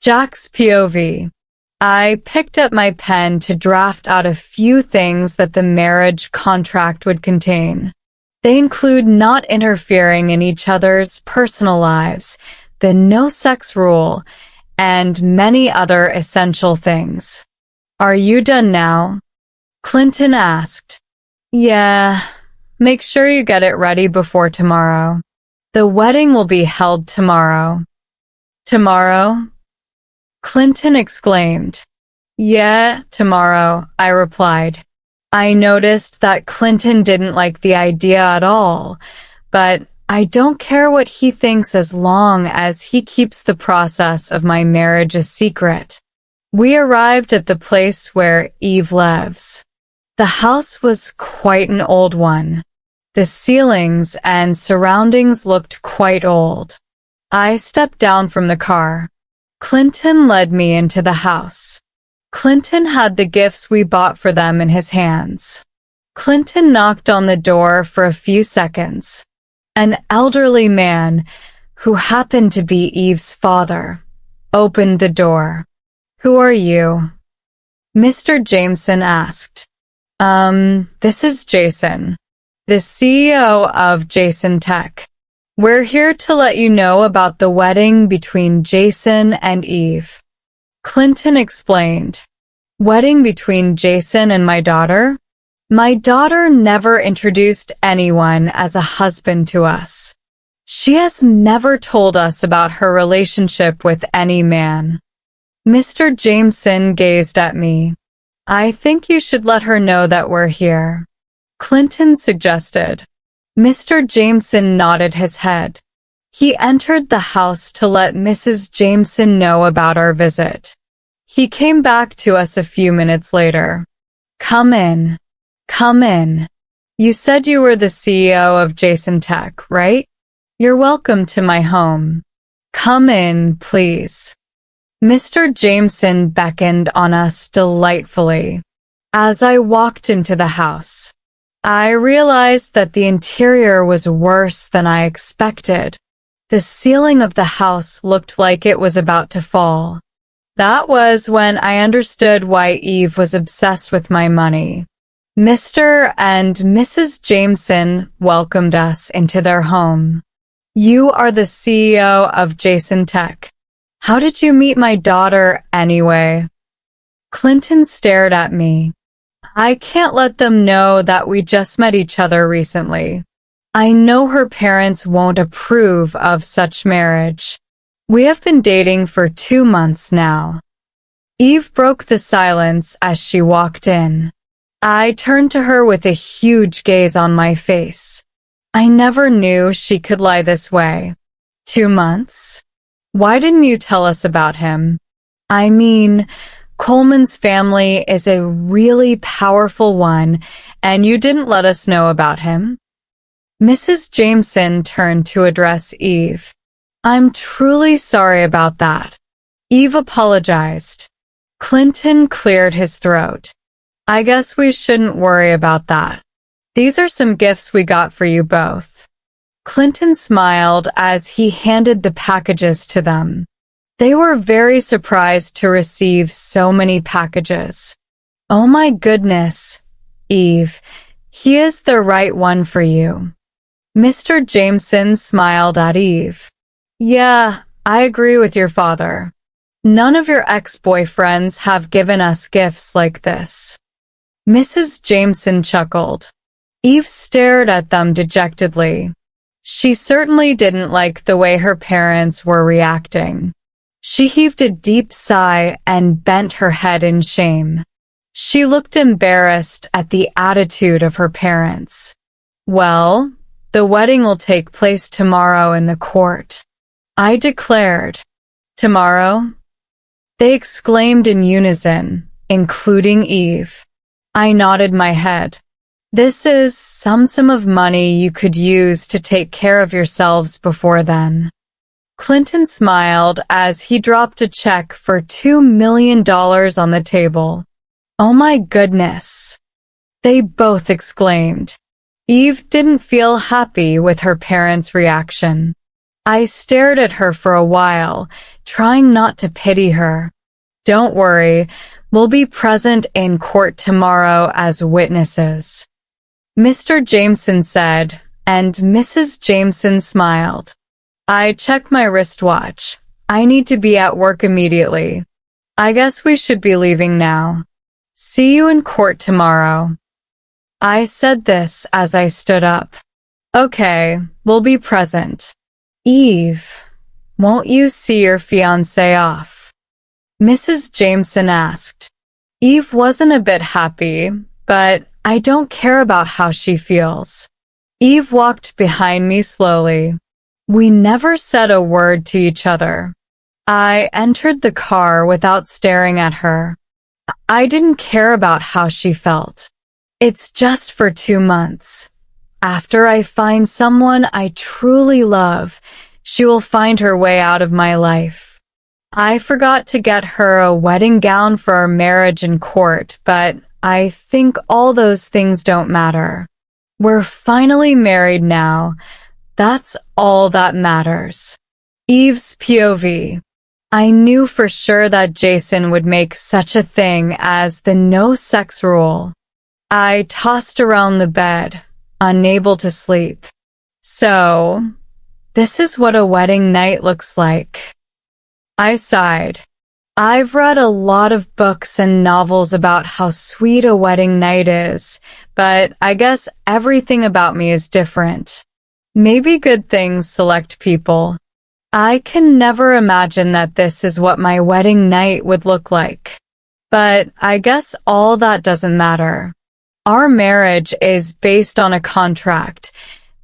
Jack's POV. I picked up my pen to draft out a few things that the marriage contract would contain. They include not interfering in each other's personal lives, the no sex rule, and many other essential things. Are you done now? Clinton asked. Yeah, make sure you get it ready before tomorrow. The wedding will be held tomorrow. Tomorrow? Clinton exclaimed. Yeah, tomorrow, I replied. I noticed that Clinton didn't like the idea at all, but I don't care what he thinks as long as he keeps the process of my marriage a secret. We arrived at the place where Eve lives. The house was quite an old one. The ceilings and surroundings looked quite old. I stepped down from the car. Clinton led me into the house. Clinton had the gifts we bought for them in his hands. Clinton knocked on the door for a few seconds. An elderly man, who happened to be Eve's father, opened the door. Who are you? Mr. Jameson asked. This is Jason, the CEO of Jason Tech. We're here to let you know about the wedding between Jason and Eve. Clinton explained. Wedding between Jason and my daughter? My daughter never introduced anyone as a husband to us. She has never told us about her relationship with any man. Mr. Jameson gazed at me. I think you should let her know that we're here. Clinton suggested. Mr. Jameson nodded his head. He entered the house to let Mrs. Jameson know about our visit. He came back to us a few minutes later. Come in. Come in. You said you were the CEO of Jason Tech, right? You're welcome to my home. Come in, please. Mr. Jameson beckoned on us delightfully. As I walked into the house, I realized that the interior was worse than I expected. The ceiling of the house looked like it was about to fall. That was when I understood why Eve was obsessed with my money. Mr. and Mrs. Jameson welcomed us into their home. You are the CEO of Jason Tech. How did you meet my daughter anyway? Clinton stared at me. I can't let them know that we just met each other recently. I know her parents won't approve of such marriage. We have been dating for 2 months now. Eve broke the silence as she walked in. I turned to her with a huge gaze on my face. I never knew she could lie this way. 2 months? Why didn't you tell us about him? I mean, Coleman's family is a really powerful one, and you didn't let us know about him? Mrs. Jameson turned to address Eve. I'm truly sorry about that. Eve apologized. Clinton cleared his throat. I guess we shouldn't worry about that. These are some gifts we got for you both. Clinton smiled as he handed the packages to them. They were very surprised to receive so many packages. Oh my goodness, Eve, he is the right one for you. Mr. Jameson smiled at Eve. Yeah, I agree with your father. None of your ex-boyfriends have given us gifts like this. Mrs. Jameson chuckled. Eve stared at them dejectedly. She certainly didn't like the way her parents were reacting. She heaved a deep sigh and bent her head in shame. She looked embarrassed at the attitude of her parents. Well, the wedding will take place tomorrow in the court, I declared. Tomorrow? They exclaimed in unison, including Eve. I nodded my head. This is some sum of money you could use to take care of yourselves before then. Clinton smiled as he dropped a check for $2 million on the table. Oh my goodness! They both exclaimed. Eve didn't feel happy with her parents' reaction. I stared at her for a while, trying not to pity her. Don't worry, we'll be present in court tomorrow as witnesses, Mr. Jameson said, and Mrs. Jameson smiled. I checked my wristwatch. I need to be at work immediately. I guess we should be leaving now. See you in court tomorrow. I said this as I stood up. Okay, we'll be present. Eve, won't you see your fiancé off? Mrs. Jameson asked. Eve wasn't a bit happy, but I don't care about how she feels. Eve walked behind me slowly. We never said a word to each other. I entered the car without staring at her. I didn't care about how she felt. It's just for 2 months. After I find someone I truly love, she will find her way out of my life. I forgot to get her a wedding gown for our marriage in court, but I think all those things don't matter. We're finally married now. That's all that matters. Eve's POV. I knew for sure that Jason would make such a thing as the no sex rule. I tossed around the bed, unable to sleep. So, this is what a wedding night looks like. I sighed. I've read a lot of books and novels about how sweet a wedding night is, but I guess everything about me is different. Maybe good things select people. I can never imagine that this is what my wedding night would look like. But I guess all that doesn't matter. Our marriage is based on a contract.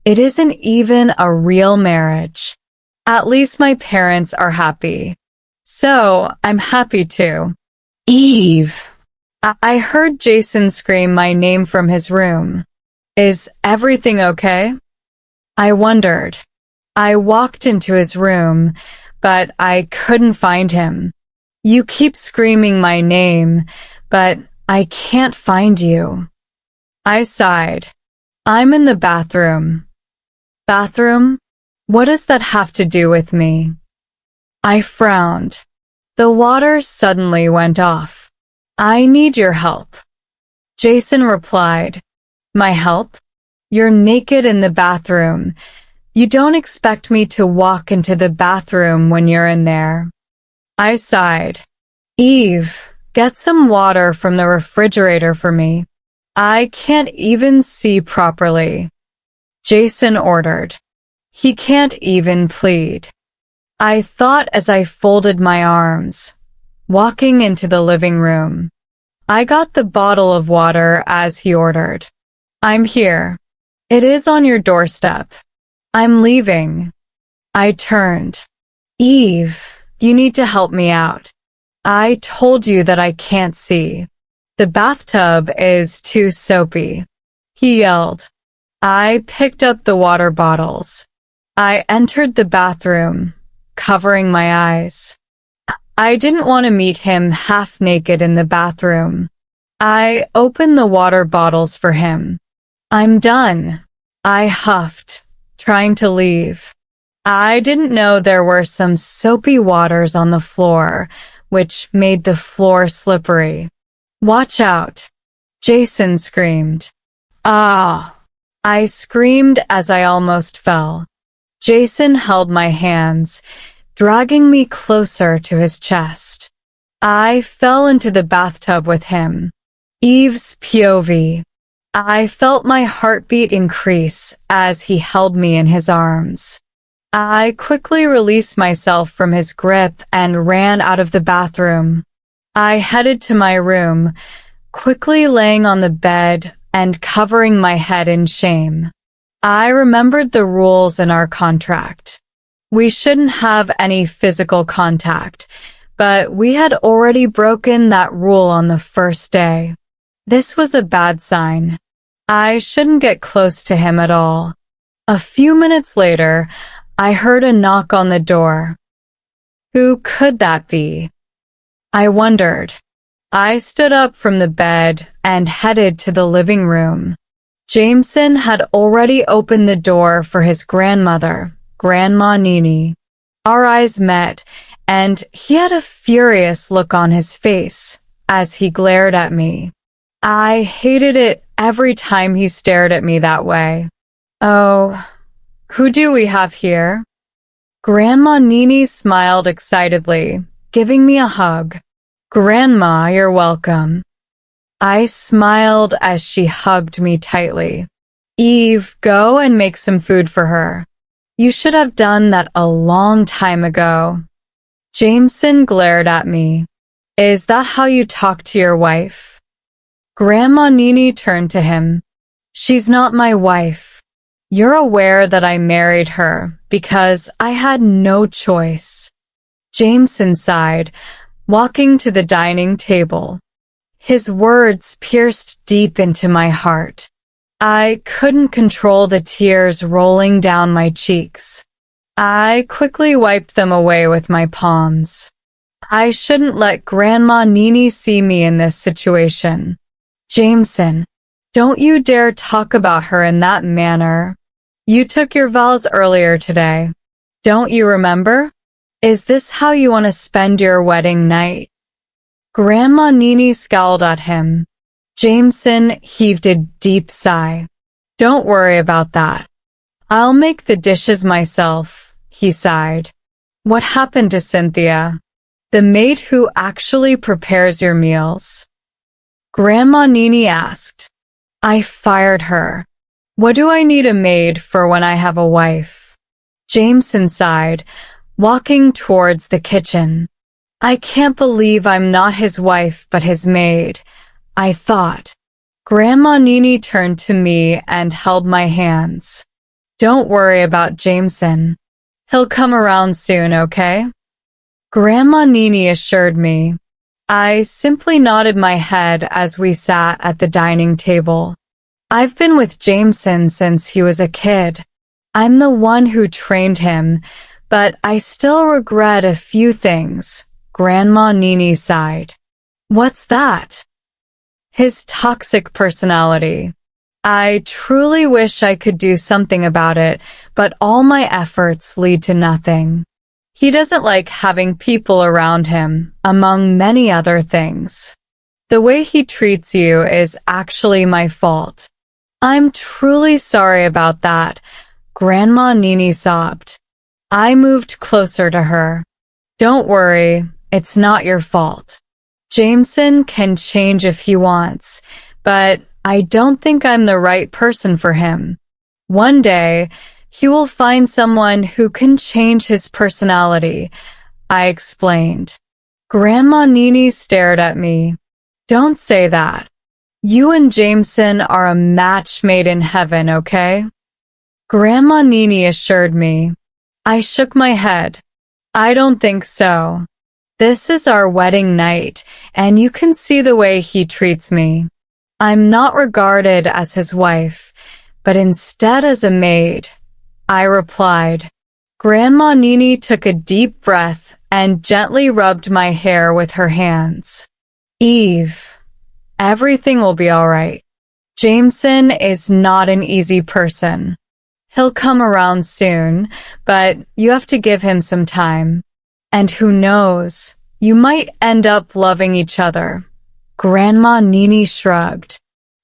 It isn't even a real marriage. At least my parents are happy. So, I'm happy too. Eve! I heard Jason scream my name from his room. Is everything okay? I wondered. I walked into his room, but I couldn't find him. You keep screaming my name, but I can't find you. I sighed. I'm in the bathroom. Bathroom? What does that have to do with me? I frowned. The water suddenly went off. I need your help. Jason replied. My help? You're naked in the bathroom. You don't expect me to walk into the bathroom when you're in there. I sighed. Eve, get some water from the refrigerator for me. I can't even see properly. Jason ordered. He can't even plead. I thought as I folded my arms, walking into the living room. I got the bottle of water as he ordered. I'm here. It is on your doorstep. I'm leaving. I turned. Eve, you need to help me out. I told you that I can't see. The bathtub is too soapy. He yelled. I picked up the water bottles. I entered the bathroom, covering my eyes. I didn't want to meet him half naked in the bathroom. I opened the water bottles for him. I'm done. I huffed, trying to leave. I didn't know there were some soapy waters on the floor, which made the floor slippery. Watch out! Jason screamed. Ah! I screamed as I almost fell. Jason held my hands, dragging me closer to his chest. I fell into the bathtub with him. Eve's POV. I felt my heartbeat increase as he held me in his arms. I quickly released myself from his grip and ran out of the bathroom. I headed to my room, quickly laying on the bed and covering my head in shame. I remembered the rules in our contract. We shouldn't have any physical contact, but we had already broken that rule on the first day. This was a bad sign. I shouldn't get close to him at all. A few minutes later, I heard a knock on the door. Who could that be? I wondered. I stood up from the bed and headed to the living room. Jameson had already opened the door for his grandmother, Grandma Nini. Our eyes met, and he had a furious look on his face as he glared at me. I hated it every time he stared at me that way. Oh, who do we have here? Grandma Nini smiled excitedly, giving me a hug. Grandma, you're welcome. I smiled as she hugged me tightly. Eve, go and make some food for her. You should have done that a long time ago. Jameson glared at me. Is that how you talk to your wife? Grandma Nini turned to him. She's not my wife. You're aware that I married her because I had no choice. Jameson sighed, walking to the dining table. His words pierced deep into my heart. I couldn't control the tears rolling down my cheeks. I quickly wiped them away with my palms. I shouldn't let Grandma Nini see me in this situation. Jameson, don't you dare talk about her in that manner. You took your vows earlier today. Don't you remember? Is this how you want to spend your wedding night? Grandma Nini scowled at him. Jameson heaved a deep sigh. Don't worry about that. I'll make the dishes myself, he sighed. What happened to Cynthia? The maid who actually prepares your meals? Grandma Nini asked. I fired her. What do I need a maid for when I have a wife? Jameson sighed, walking towards the kitchen. I can't believe I'm not his wife but his maid, I thought. Grandma Nini turned to me and held my hands. Don't worry about Jameson. He'll come around soon, okay? Grandma Nini assured me. I simply nodded my head as we sat at the dining table. I've been with Jameson since he was a kid. I'm the one who trained him, but I still regret a few things. Grandma Nini sighed. What's that? His toxic personality. I truly wish I could do something about it, but all my efforts lead to nothing. He doesn't like having people around him, among many other things. The way he treats you is actually my fault. I'm truly sorry about that, Grandma Nini sobbed. I moved closer to her. Don't worry, it's not your fault. Jameson can change if he wants, but I don't think I'm the right person for him. One day, he will find someone who can change his personality, I explained. Grandma Nini stared at me. Don't say that. You and Jameson are a match made in heaven, okay? Grandma Nini assured me. I shook my head. I don't think so. This is our wedding night, and you can see the way he treats me. I'm not regarded as his wife, but instead as a maid, I replied. Grandma Nini took a deep breath and gently rubbed my hair with her hands. Eve, everything will be all right. Jameson is not an easy person. He'll come around soon, but you have to give him some time. And who knows, you might end up loving each other. Grandma Nini shrugged.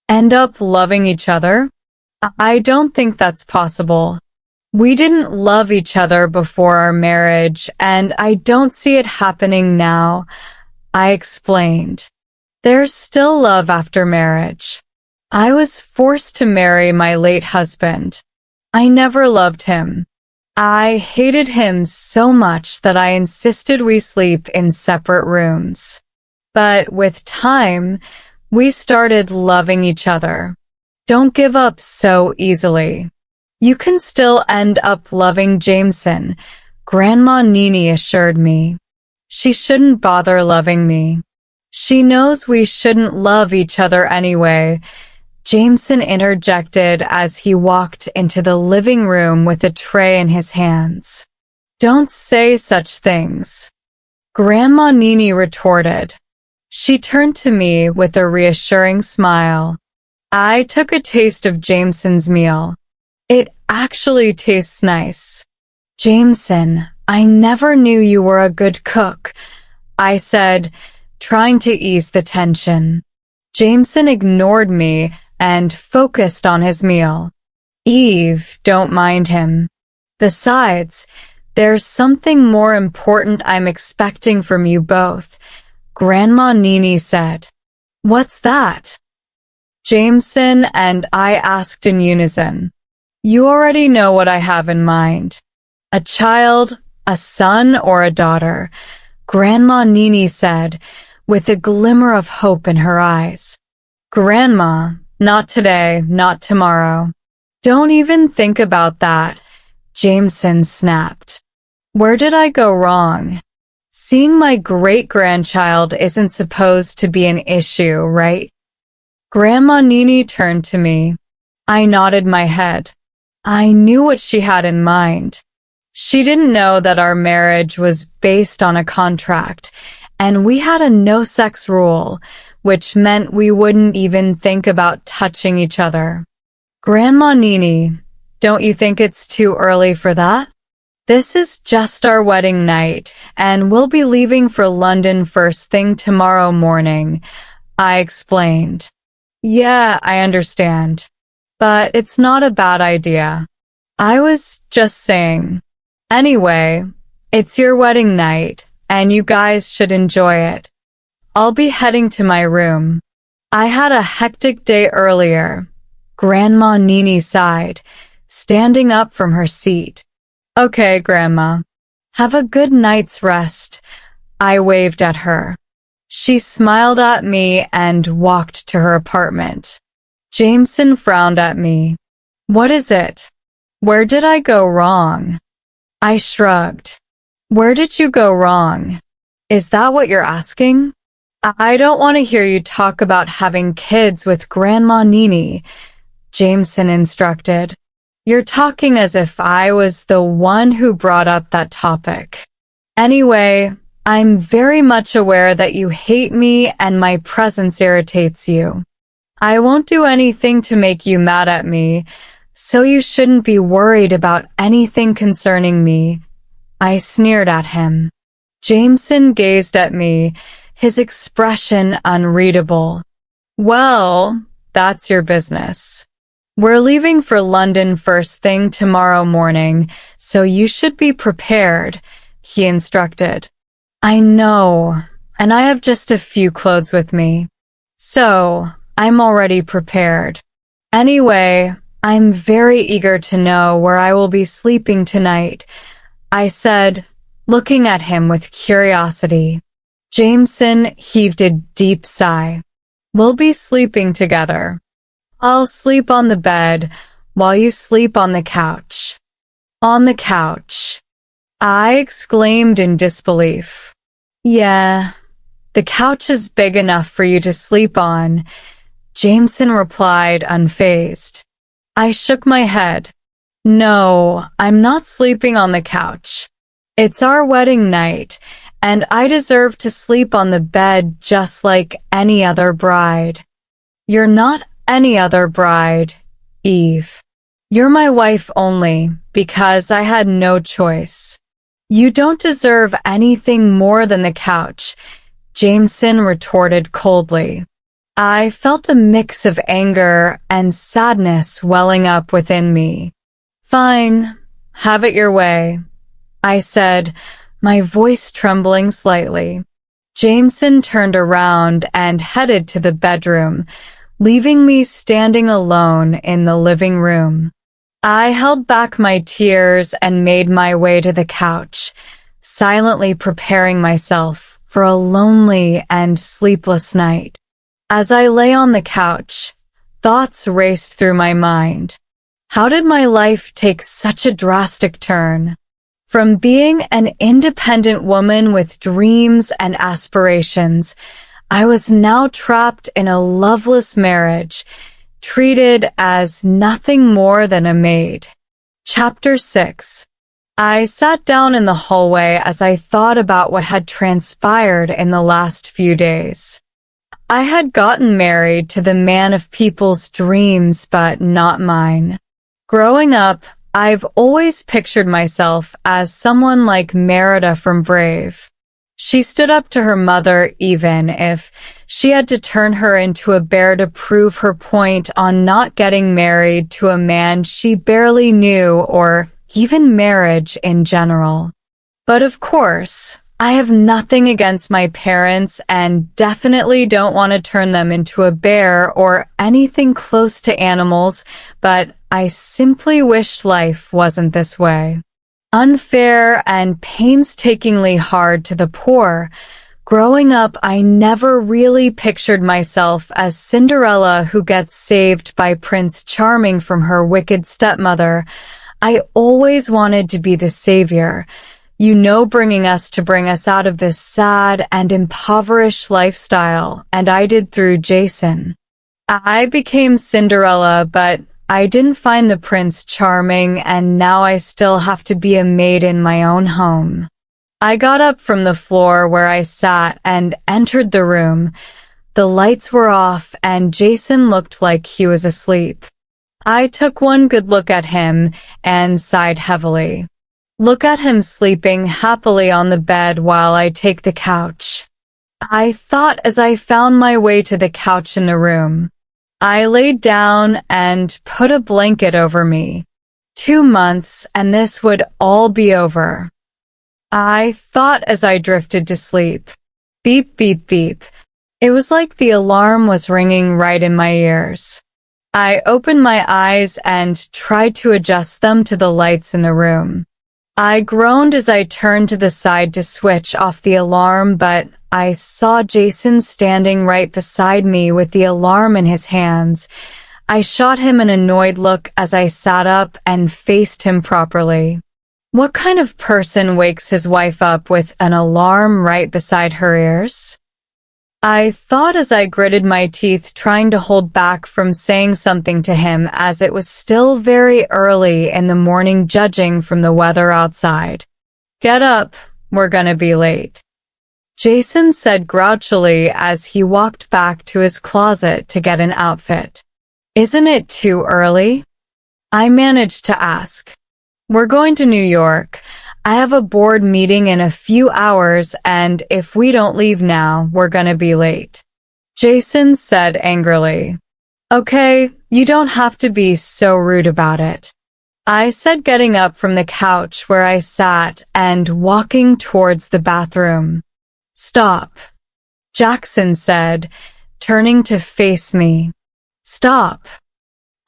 End up loving each other? I don't think that's possible. We didn't love each other before our marriage, and I don't see it happening now, I explained. There's still love after marriage. I was forced to marry my late husband. I never loved him. I hated him so much that I insisted we sleep in separate rooms. But with time, we started loving each other. Don't give up so easily. You can still end up loving Jameson, Grandma Nini assured me. She shouldn't bother loving me. She knows we shouldn't love each other anyway. Jameson interjected as he walked into the living room with a tray in his hands. Don't say such things. Grandma Nini retorted. She turned to me with a reassuring smile. I took a taste of Jameson's meal. It actually tastes nice. Jameson, I never knew you were a good cook, I said, trying to ease the tension. Jameson ignored me and focused on his meal. Eve, don't mind him. Besides, there's something more important I'm expecting from you both, Grandma Nini said. What's that? Jameson and I asked in unison. You already know what I have in mind. A child, a son, or a daughter, Grandma Nini said, with a glimmer of hope in her eyes. Grandma, not today, not tomorrow. Don't even think about that, Jameson snapped. Where did I go wrong? Seeing my great-grandchild isn't supposed to be an issue, right? Grandma Nini turned to me. I nodded my head. I knew what she had in mind. She didn't know that our marriage was based on a contract, and we had a no-sex rule, which meant we wouldn't even think about touching each other. Grandma Nini, don't you think it's too early for that? This is just our wedding night, and we'll be leaving for London first thing tomorrow morning, I explained. Yeah, I understand. But it's not a bad idea. I was just saying. Anyway, it's your wedding night, and you guys should enjoy it. I'll be heading to my room. I had a hectic day earlier. Grandma Nini sighed, standing up from her seat. Okay, Grandma. Have a good night's rest. I waved at her. She smiled at me and walked to her apartment. Jameson frowned at me. What is it? Where did I go wrong? I shrugged. Where did you go wrong? Is that what you're asking? I don't want to hear you talk about having kids with Grandma Nini, Jameson instructed. You're talking as if I was the one who brought up that topic. Anyway, I'm very much aware that you hate me and my presence irritates you. I won't do anything to make you mad at me, so you shouldn't be worried about anything concerning me. I sneered at him. Jameson gazed at me, his expression unreadable. Well, that's your business. We're leaving for London first thing tomorrow morning, so you should be prepared, he instructed. I know, and I have just a few clothes with me. So, I'm already prepared. Anyway, I'm very eager to know where I will be sleeping tonight, I said, looking at him with curiosity. Jameson heaved a deep sigh. We'll be sleeping together. I'll sleep on the bed while you sleep on the couch. On the couch, I exclaimed in disbelief. Yeah, the couch is big enough for you to sleep on, Jameson replied unfazed. I shook my head. No, I'm not sleeping on the couch. It's our wedding night, and I deserve to sleep on the bed just like any other bride. You're not any other bride, Eve. You're my wife only, because I had no choice. You don't deserve anything more than the couch, Jameson retorted coldly. I felt a mix of anger and sadness welling up within me. Fine, have it your way, I said, my voice trembling slightly. Jameson turned around and headed to the bedroom, leaving me standing alone in the living room. I held back my tears and made my way to the couch, silently preparing myself for a lonely and sleepless night. As I lay on the couch, thoughts raced through my mind. How did my life take such a drastic turn? From being an independent woman with dreams and aspirations, I was now trapped in a loveless marriage, treated as nothing more than a maid. Chapter 6. I sat down in the hallway as I thought about what had transpired in the last few days. I had gotten married to the man of people's dreams, but not mine. Growing up, I've always pictured myself as someone like Merida from Brave. She stood up to her mother even if she had to turn her into a bear to prove her point on not getting married to a man she barely knew or even marriage in general. But of course, I have nothing against my parents and definitely don't want to turn them into a bear or anything close to animals, but I simply wished life wasn't this way. Unfair and painstakingly hard to the poor. Growing up, I never really pictured myself as Cinderella who gets saved by Prince Charming from her wicked stepmother. I always wanted to be the savior, bring us out of this sad and impoverished lifestyle, and I did through Jason. I became Cinderella, but I didn't find the prince charming, and now I still have to be a maid in my own home. I got up from the floor where I sat and entered the room. The lights were off, and Jason looked like he was asleep. I took one good look at him and sighed heavily. Look at him sleeping happily on the bed while I take the couch. I thought as I found my way to the couch in the room. I laid down and put a blanket over me. 2 months and this would all be over. I thought as I drifted to sleep. Beep, beep, beep. It was like the alarm was ringing right in my ears. I opened my eyes and tried to adjust them to the lights in the room. I groaned as I turned to the side to switch off the alarm, but I saw Jason standing right beside me with the alarm in his hands. I shot him an annoyed look as I sat up and faced him properly. What kind of person wakes his wife up with an alarm right beside her ears? I thought as I gritted my teeth, trying to hold back from saying something to him as it was still very early in the morning, judging from the weather outside. Get up, we're gonna be late. Jason said grouchily as he walked back to his closet to get an outfit. Isn't it too early? I managed to ask. We're going to New York. I have a board meeting in a few hours, and if we don't leave now, we're gonna be late. Jason said angrily. Okay, you don't have to be so rude about it. I said, getting up from the couch where I sat and walking towards the bathroom. Stop, Jackson said, turning to face me. Stop.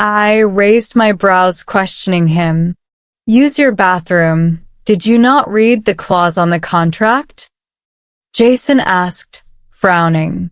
I raised my brows, questioning him. Use your bathroom. Did you not read the clause on the contract? Jason asked, frowning.